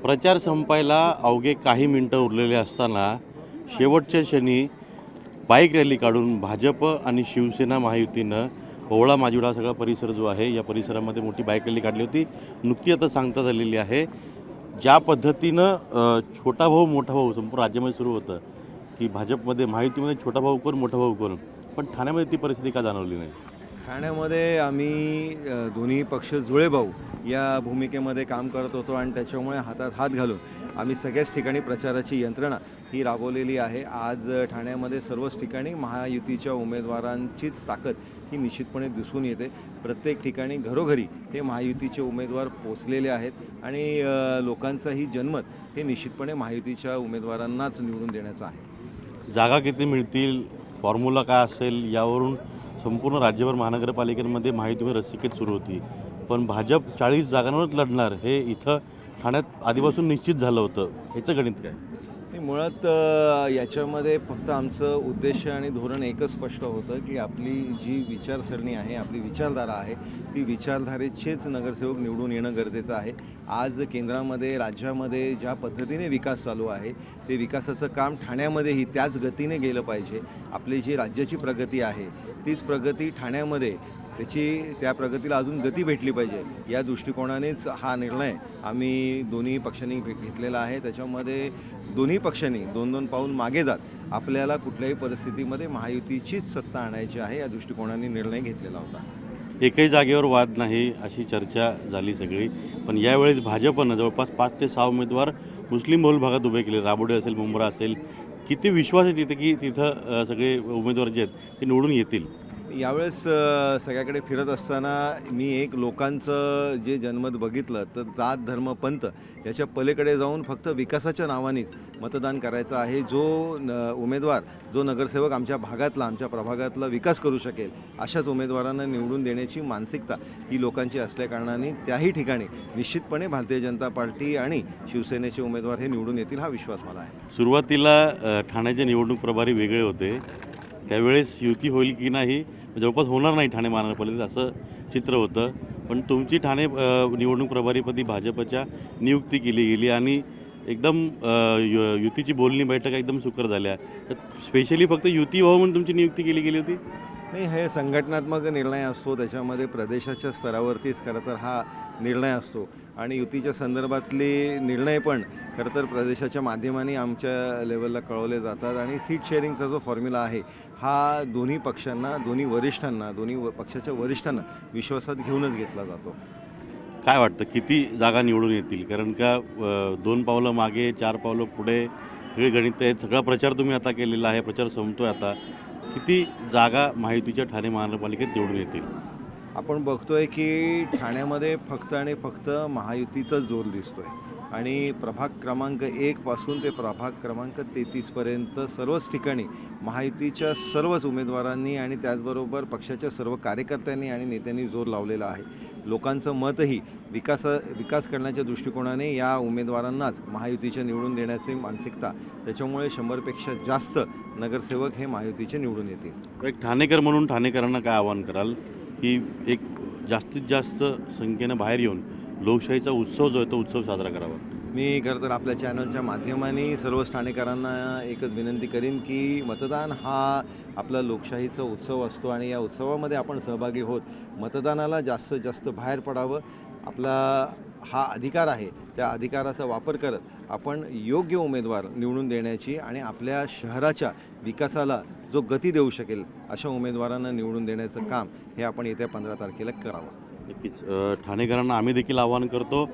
प्रचार संपायला अवघे काही मिनिटं उरलेले असताना शेवटच्या क्षणी बाईक रॅली काढून भाजप आणि शिवसेना महायुतीनं ओवळा माजिवडा सगळा परिसर जो आहे या परिसरामध्ये मोठी बाईक रॅली काढली होती। नुकती आता सांगता झालेली आहे। ज्या पद्धतीनं छोटा भाऊ मोठा भाऊ संपूर्ण राज्यामध्ये सुरू होतं की भाजपमध्ये महायुतीमध्ये छोटा भाऊ कोण मोठा भाऊ कोण, पण ठाण्यामध्ये ती परिस्थिती का जाणवली नाही? ठाण्यामध्ये आम्ही दोन्ही पक्ष जुळे भाऊ या भूमिकेमध्ये काम करत होतो आणि त्याच्यामुळे हातात हात घालून आम्ही सगळ्याच ठिकाणी प्रचाराची यंत्रणा ही राबवलेली आहे। आज ठाण्यामध्ये सर्वच ठिकाणी महायुतीच्या उमेदवारांचीच ताकद ही निश्चितपणे दिसून येते। प्रत्येक ठिकाणी घरोघरी हे महायुतीचे उमेदवार पोचलेले आहेत आणि लोकांचाही जनमत हे निश्चितपणे महायुतीच्या उमेदवारांनाच निवडून देण्याचं आहे। जागा किती मिळतील, फॉर्म्युला काय असेल यावरून संपूर्ण राज्यभर महानगरपालिकेमध्ये महायुतीमध्ये रस्सीखेच सुरू होती, पण भाजप 40 जागांवरच लढणार हे इथं ठाण्यात आधीपासून निश्चित झालं होतं। ह्याचं गणित काय? मुळात याच्यामध्ये फक्त आमचं उद्देश आणि धोरण एकच स्पष्ट होतं की आपली जी विचारसरणी आहे, आपली विचारधारा आहे, ती विचारधारेचेच नगरसेवक निवडून येणं गरजेचं आहे। आज केंद्रामध्ये राज्यामध्ये ज्या पद्धतीने विकास चालू आहे ते विकासाचं काम ठाण्यामध्येही त्याच गतीने गेलं पाहिजे। आपली जी राज्याची प्रगती आहे तीच प्रगती ठाण्यामध्ये त्या प्रगतीला अजून गती भेटली पाहिजे या दृष्टिकोनानेच हा निर्णय आम्ही दोन्ही पक्षांनी घेतलेला आहे। त्याच्यामध्ये दोन्ही पक्षांनी दोन दोन पाऊल मागे जात आपल्याला कुठल्याही परिस्थितीमध्ये महायुतीचीच सत्ता आणायची आहे या दृष्टिकोनाने निर्णय घेतलेला होता। एकही जागेवर वाद नाही अशी चर्चा झाली सगळी, पण यावेळेस भाजपनं जवळपास 5 ते 6 उमेदवार मुस्लिम बहुल भागात उभे केले। राबोडे असेल, मुंब्रा असेल, किती विश्वास आहे तिथे की तिथं सगळे उमेदवार जे आहेत ते निवडून येतील? यावेळेस सगळ्याकडे फिरत असताना मी एक लोकांचं जे जनमत बघितलं तर जात धर्म पंथ याच्या पलीकडे जाऊन फक्त विकासाच्या नावानेच मतदान करायचं आहे। जो उमेदवार जो नगरसेवक आमच्या भागातला आमच्या प्रभागातला विकास करू शकेल अशाच उमेदवारांना निवडून देण्याची मानसिकता ही लोकांची असल्याकारणाने त्याही ठिकाणी निश्चितपणे भारतीय जनता पार्टी आणि शिवसेनेचे उमेदवार हे निवडून येतील हा विश्वास मला आहे। सुरुवातीला ठाण्याचे निवडणूक प्रभारी वेगळे होते, त्यावेळेस युती होईल की नाही जवळपास होणार नाही ठाणे महानगरपालिकेत असं चित्र होतं, पण तुमची ठाणे निवडणूक प्रभारीपदी भाजपच्या नियुक्ती केली गेली आणि एकदम युतीची बोलणी बैठक एकदम सुकर झाल्या। स्पेशली फक्त युती व्हावं म्हणून तुमची नियुक्ती केली गेली होती? नाही, हे संघटनात्मक निर्णय असतो, त्याच्यामध्ये प्रदेशाच्या स्तरावरतीच खरं तर हा निर्णय असतो आणि युतीच्या संदर्भातले निर्णय पण खरं तर प्रदेशाच्या माध्यमाने आमच्या लेवलला कळवले जातात आणि सीट शेअरिंगचा जो फॉर्म्युला आहे हा दोन्ही पक्षांना, दोन्ही वरिष्ठांना, दोन्ही पक्षाच्या वरिष्ठांना विश्वासात घेऊनच घेतला जातो। काय वाटतं किती जागा निवडून येतील? कारण का 2 पावलं मागे 4 पावलं पुढे सगळे गणित आहेत। सगळा प्रचार तुम्ही आता केलेला आहे, प्रचार संपतोय आता, किती जागा महायुतीच्या ठाणे महानगरपालिकेत निवडून येतील? आपण बघतोय की ठाण्यामध्ये फक्त आणि फक्त महायुतीचाच जोर दिसतोय आणि प्रभाग क्रमांक 1 पासून ते प्रभाग क्रमांक 33 पर्यंत सर्वच ठिकाणी महायुतीच्या सर्वच उमेदवारांनी आणि त्याचबरोबर पक्षाच्या सर्व कार्यकर्त्यांनी आणि नेत्यांनी जोर लावलेला आहे। लोकांचं मतही विकास करण्याच्या दृष्टिकोनाने या उमेदवारांनाच महायुतीच्या निवडून देण्याची मानसिकता, त्याच्यामुळे 100पेक्षा जास्त नगरसेवक हे महायुतीचे निवडून येतील। एक ठाणेकर म्हणून ठाणेकरांना काय आवाहन कराल की एक जास्तीत जास्त संख्येनं बाहेर येऊन लोकशाहीचा उत्सव जो आहे तो उत्सव साजरा करावा? मी खरं तर आपल्या चॅनलच्या माध्यमाने सर्व ठाणेकरांना एकच विनंती करीन की मतदान हा आपला लोकशाहीचा उत्सव असतो आणि या उत्सवामध्ये आपण सहभागी होत मतदानाला जास्तीत जास्त बाहेर पडावं। आपला हा अधिकार आहे, त्या अधिकाराचा वापर करत आपण योग्य उमेदवार निवडून देण्याची आणि आपल्या शहराच्या विकासाला जो गती देऊ शकेल अशा उमेदवारांना निवडून देण्याचं काम हे आपण येत्या 15 तारखेला करावं। नक्कीच ठाणेकरांना आम्ही देखील आवाहन करतो,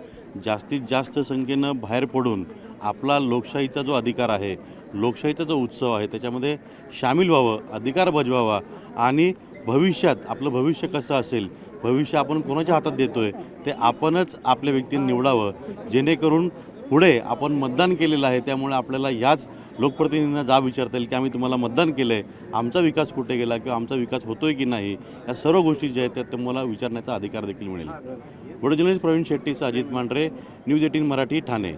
जास्तीत जास्त संख्येनं बाहेर पडून आपला लोकशाहीचा जो अधिकार आहे, लोकशाहीचा जो उत्सव आहे त्याच्यामध्ये सामील व्हावं, अधिकार बजवावा आणि भविष्यात आपलं भविष्य कसं असेल, भविष्य आपण कोणाच्या हातात देतोय ते आपणच आपल्या व्यक्तीने निवडावं, जेणेकरून पुढे आपण मतदान केलेलं आहे त्यामुळे आपल्याला ह्याच लोकप्रतिनिधींना जाब विचारता येईल की आम्ही तुम्हाला मतदान केलं आहे, आमचा विकास कुठे गेला किंवा आमचा विकास होतोय की नाही, या सर्व गोष्टी ज्या आहेत त्या तुम्हाला विचारण्याचा अधिकार देखील मिळेल। Video journalist Praveen Shetty, Ajit Mandhare, news 18 Marathi, Thane.